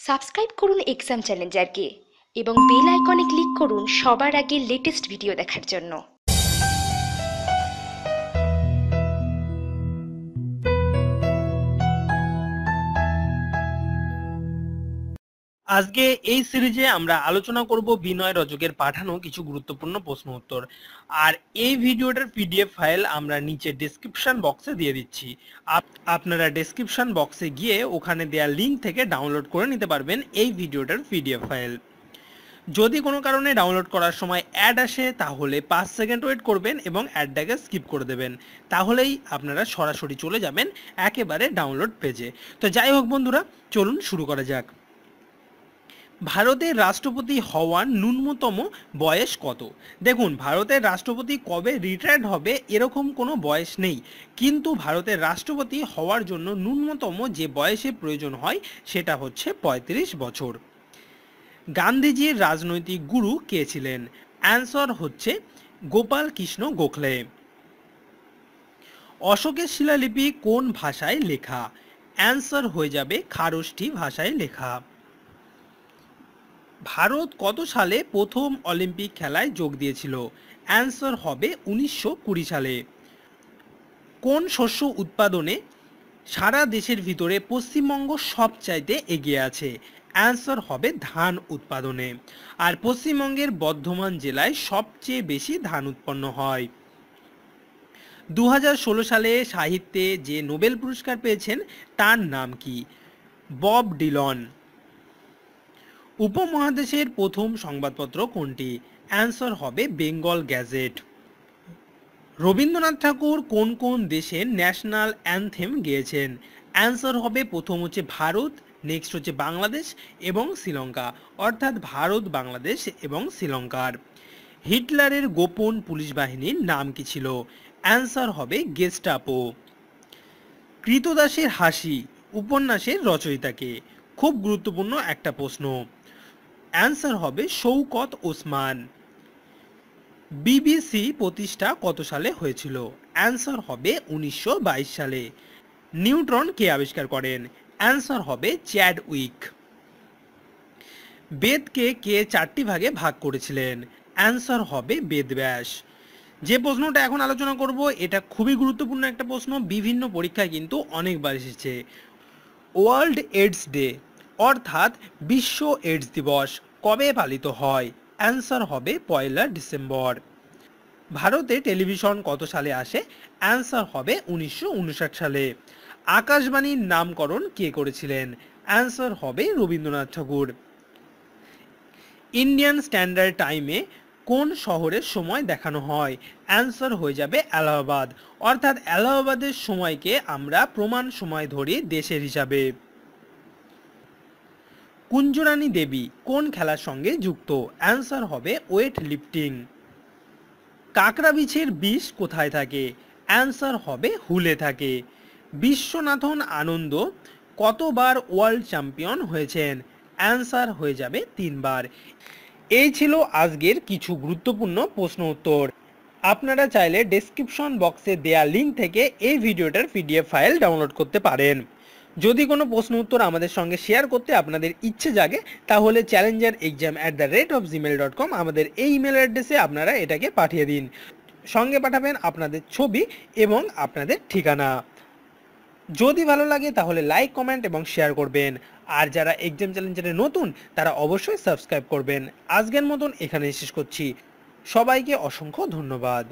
Subscribe করুন exam চ্যালেঞ্জারকে এবং bell আইকনে ক্লিক করুন সবার আগে লেটেস্ট ভিডিও দেখার জন্য। আজকে এই সিরিজে আমরা আলোচনা করব বিনয় রজকের পাঠানো কিছু গুরুত্বপূর্ণ প্রশ্ন উত্তর। আর এই ভিডিওটার পিডিএফ ফাইল আমরা নিচে ডেসক্রিপশন বক্সে দিয়ে দিচ্ছি। আপনারা ডেসক্রিপশন বক্সে গিয়ে ওখানে দেওয়া লিঙ্ক থেকে ডাউনলোড করে নিতে পারবেন এই ভিডিওটার পিডিএফ ফাইল। যদি কোনো কারণে ডাউনলোড করার সময় অ্যাড আসে তাহলে 5 সেকেন্ড ওয়েট করবেন এবং অ্যাডটাকে স্কিপ করে দেবেন, তাহলেই আপনারা সরাসরি চলে যাবেন একেবারে ডাউনলোড পেজে। তো যাই হোক বন্ধুরা, চলুন শুরু করা যাক। ভারতের রাষ্ট্রপতি হওয়ার ন্যূনতম বয়স কত? দেখুন, ভারতের রাষ্ট্রপতি কবে রিটায়ার্ড হবে এরকম কোনো বয়স নেই, কিন্তু ভারতের রাষ্ট্রপতি হওয়ার জন্য ন্যূনতম যে বয়সের প্রয়োজন হয় সেটা হচ্ছে 35 বছর। গান্ধীজির রাজনৈতিক গুরু কে ছিলেন? অ্যান্সার হচ্ছে গোপাল কৃষ্ণ গোখলে। অশোকের শিলালিপি কোন ভাষায় লেখা? অ্যান্সার হয়ে যাবে খারষ্ঠী ভাষায় লেখা। ভারত কত সালে প্রথম অলিম্পিক খেলায় যোগ দিয়েছিল? অ্যান্সার হবে 1920 সালে। কোন শস্য উৎপাদনে সারা দেশের ভিতরে পশ্চিমবঙ্গ সবচাইতে এগিয়ে আছে? অ্যান্সার হবে ধান উৎপাদনে। আর পশ্চিমবঙ্গের বর্ধমান জেলায় সবচেয়ে বেশি ধান উৎপন্ন হয়। 2016 সালে সাহিত্যে যে নোবেল পুরস্কার পেয়েছেন তার নাম কি? Bob Dillon. উপমহাদেশের প্রথম সংবাদপত্র কোনটি? অ্যান্সার হবে বেঙ্গল গ্যাজেট। রবীন্দ্রনাথ ঠাকুর কোন কোন দেশের ন্যাশনাল অ্যানথেম গেয়েছেন? অ্যান্সার হবে প্রথম হচ্ছে ভারত, নেক্সট হচ্ছে বাংলাদেশ এবং শ্রীলঙ্কা, অর্থাৎ ভারত, বাংলাদেশ এবং শ্রীলঙ্কার। হিটলারের গোপন পুলিশ বাহিনীর নাম কি ছিল? অ্যান্সার হবে গেস্টাপো। কৃতদাসের হাসি উপন্যাসের রচয়িতাকে? খুব গুরুত্বপূর্ণ একটা প্রশ্ন। অ্যান্সার হবে শৌকত ওসমান। বিবিসি প্রতিষ্ঠা কত সালে হয়েছিল? অ্যান্সার হবে 1922 সালে। নিউট্রন কে আবিষ্কার করেন? অ্যান্সার হবে চ্যাডউইক। বেদকে কে 4টি ভাগে ভাগ করেছিলেন? অ্যান্সার হবে বেদব্যাস। যে প্রশ্নটা এখন আলোচনা করব এটা খুবই গুরুত্বপূর্ণ একটা প্রশ্ন, বিভিন্ন পরীক্ষায় কিন্তু অনেকবার এসেছে। ওয়ার্ল্ড এইডস ডে অর্থাৎ বিশ্ব এইডস দিবস কবে পালিত হয়? অ্যান্সার হবে 1 ডিসেম্বর। ভারতে টেলিভিশন কত সালে আসে? অ্যান্সার হবে 1959 সালে। আকাশবাণীর নামকরণ কে করেছিলেন? অ্যান্সার হবে রবীন্দ্রনাথ ঠাকুর। ইন্ডিয়ান স্ট্যান্ডার্ড টাইমে কোন শহরের সময় দেখানো হয়? অ্যান্সার হয়ে যাবে এলাহাবাদ, অর্থাৎ এলাহাবাদের সময়কে আমরা প্রমাণ সময় ধরি দেশের হিসাবে। কুঞ্জরানী দেবী কোন খেলার সঙ্গে যুক্ত? অ্যান্সার হবে ওয়েট লিফটিং। কাঁকড়া বিছের বিষ কোথায় থাকে? অ্যান্সার হবে হুলে থাকে। বিশ্বনাথন আনন্দ কতবার ওয়ার্ল্ড চ্যাম্পিয়ন হয়েছেন? অ্যান্সার হয়ে যাবে 3 বার। এই ছিল আজকের কিছু গুরুত্বপূর্ণ প্রশ্ন উত্তর। আপনারা চাইলে ডেসক্রিপশন বক্সে দেয়া লিঙ্ক থেকে এই ভিডিওটার পিডিএফ ফাইল ডাউনলোড করতে পারেন। যদি কোনো প্রশ্ন উত্তর আমাদের সঙ্গে শেয়ার করতে আপনাদের ইচ্ছে জাগে তাহলে challengerexam@gmail.com আমাদের এই ইমেল অ্যাড্রেসে আপনারা এটাকে পাঠিয়ে দিন। সঙ্গে পাঠাবেন আপনাদের ছবি এবং আপনাদের ঠিকানা। যদি ভালো লাগে তাহলে লাইক, কমেন্ট এবং শেয়ার করবেন। আর যারা এক্সাম চ্যালেঞ্জারে নতুন তারা অবশ্যই সাবস্ক্রাইব করবেন। আজকের মতন এখানে শেষ করছি। সবাইকে অসংখ্য ধন্যবাদ।